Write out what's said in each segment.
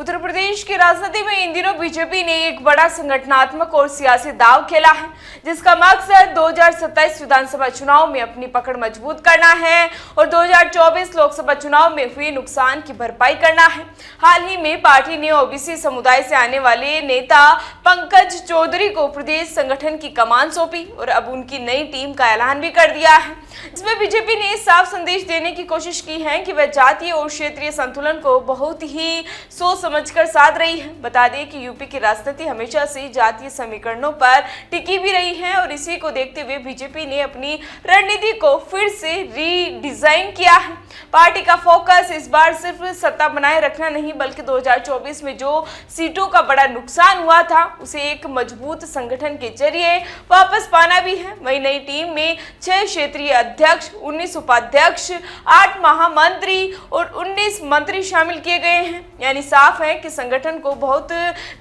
उत्तर प्रदेश की राजनीति में इन दिनों बीजेपी ने एक बड़ा संगठनात्मक और सियासी दांव खेला है, जिसका मकसद 2027 विधानसभा चुनाव में अपनी पकड़ मजबूत करना है और 2024 लोकसभा चुनाव में हुए नुकसान की भरपाई करना है। हाल ही में पार्टी ने ओबीसी समुदाय से आने वाले नेता पंकज चौधरी को प्रदेश संगठन की कमान सौंपी और अब उनकी नई टीम का ऐलान भी कर दिया है, जिसमें बीजेपी ने साफ संदेश देने की कोशिश की है कि वह जातीय और क्षेत्रीय संतुलन को बहुत ही सोच समझकर साध रही है। बता दें कि यूपी की राजनीति हमेशा से जातीय समीकरणों पर टिकी भी रही है और इसी को देखते हुए बीजेपी ने अपनी रणनीति को फिर से रीडिजाइन किया है। पार्टी का फोकस इस बार सिर्फ सत्ता बनाए रखना नहीं, बल्कि 2024 में जो सीटों का बड़ा नुकसान हुआ था उसे एक मजबूत संगठन के जरिए वापस पाना भी है। वही नई टीम में 6 क्षेत्रीय अध्यक्ष, 19 उपाध्यक्ष, 8 महामंत्री और 19 मंत्री शामिल किए गए हैं। यानी साफ है कि संगठन को बहुत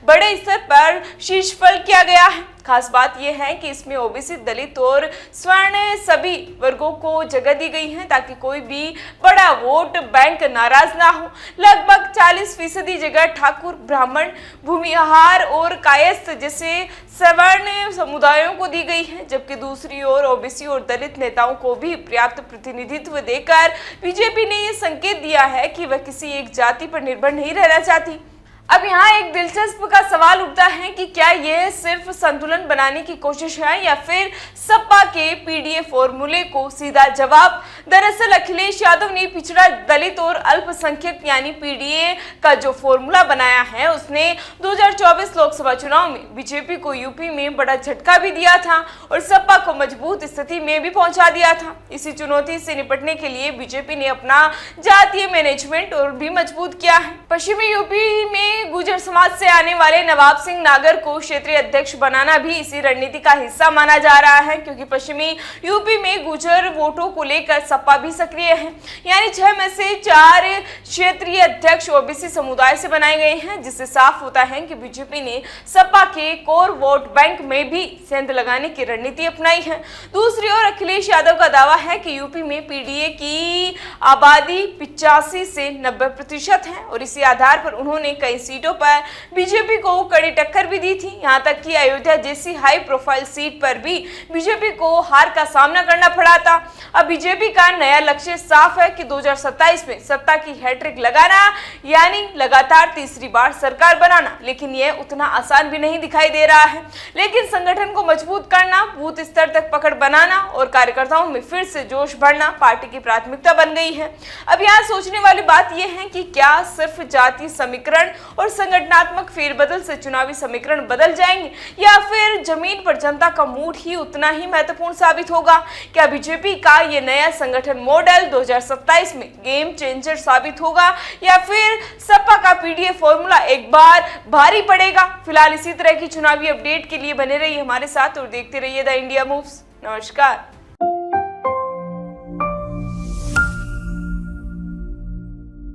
बड़े स्तर पर शीर्षफल किया गया है। खास बात यह है कि इसमें ओबीसी, दलित और स्वर्ण सभी वर्गों को जगह दी गई है ताकि कोई भी बड़ा वोट बैंक नाराज ना हो। लगभग 40% जगह ठाकुर, ब्राह्मण, भूमिहार और कायस्थ जैसे सवर्ण समुदायों को दी गई है, जबकि दूसरी ओर ओबीसी और दलित नेताओं को भी पर्याप्त प्रतिनिधित्व देकर बीजेपी ने ये संकेत दिया है कि वह किसी एक जाति पर निर्भर नहीं रहना चाहती। अब यहाँ एक दिलचस्प का सवाल उठता है कि क्या यह सिर्फ संतुलन बनाने की कोशिश है या फिर सपा के पीडीए फॉर्मूले को सीधा जवाब। दरअसल अखिलेश यादव ने पिछड़ा, दलित और अल्पसंख्यक यानी पीडीए का जो फॉर्मूला बनाया है उसने 2024 लोकसभा चुनाव में बीजेपी को यूपी में बड़ा झटका भी दिया था और सपा को मजबूत स्थिति में भी पहुंचा दिया था। इसी चुनौती से निपटने के लिए बीजेपी ने अपना जातीय मैनेजमेंट और भी मजबूत किया है। पश्चिमी यूपी में गुर्जर समाज से आने वाले नवाब सिंह नागर को क्षेत्रीय अध्यक्ष बनाना भी इसी रणनीति का हिस्सा माना जा रहा है, क्योंकि पश्चिमी यूपी में गुर्जर वोटों को लेकर सपा भी सक्रिय है। यानी 6 में से 4 क्षेत्रीय अध्यक्ष ओबीसी समुदाय से बनाए गए हैं, जिससे साफ होता है कि बीजेपी ने सपा के कोर वोट बैंक में भी सेंध लगाने की रणनीति अपनाई है। दूसरी ओर अखिलेश यादव का दावा है कि यूपी में पीडीए की आबादी 85 से 90% है और इसी आधार पर उन्होंने कई सीटों पर बीजेपी को कड़ी टक्कर भी दी थी। यहां तक कि अयोध्या जैसी हाई प्रोफाइल सीट पर भी बीजेपी को हार का सामना करना पड़ा था। अब बीजेपी का नया लक्ष्य साफ है कि 2027 में सत्ता की हैट्रिक लगाना, यानी लगातार तीसरी बार सरकार बनाना। लेकिन यह उतना आसान भी नहीं दिखाई दे रहा है। लेकिन संगठन को मजबूत करना, बूथ स्तर तक पकड़ बनाना और कार्यकर्ताओं में फिर से जोश भरना पार्टी की प्राथमिकता बन गई है। अब यहाँ सोचने वाली बात यह है कि क्या सिर्फ जातीय समीकरण और संगठनात्मक फेरबदल से चुनावी समीकरण बदल जाएंगे या फिर जमीन पर जनता का मूड ही उतना ही महत्वपूर्ण साबित होगा। क्या बीजेपी का ये नया संगठन मॉडल 2027 में गेम चेंजर साबित होगा या फिर सपा का पीडीए फॉर्मूला एक बार भारी पड़ेगा। फिलहाल इसी तरह की चुनावी अपडेट के लिए बने रहिए हमारे साथ और देखते रहिए द इंडिया मूव्स। नमस्कार।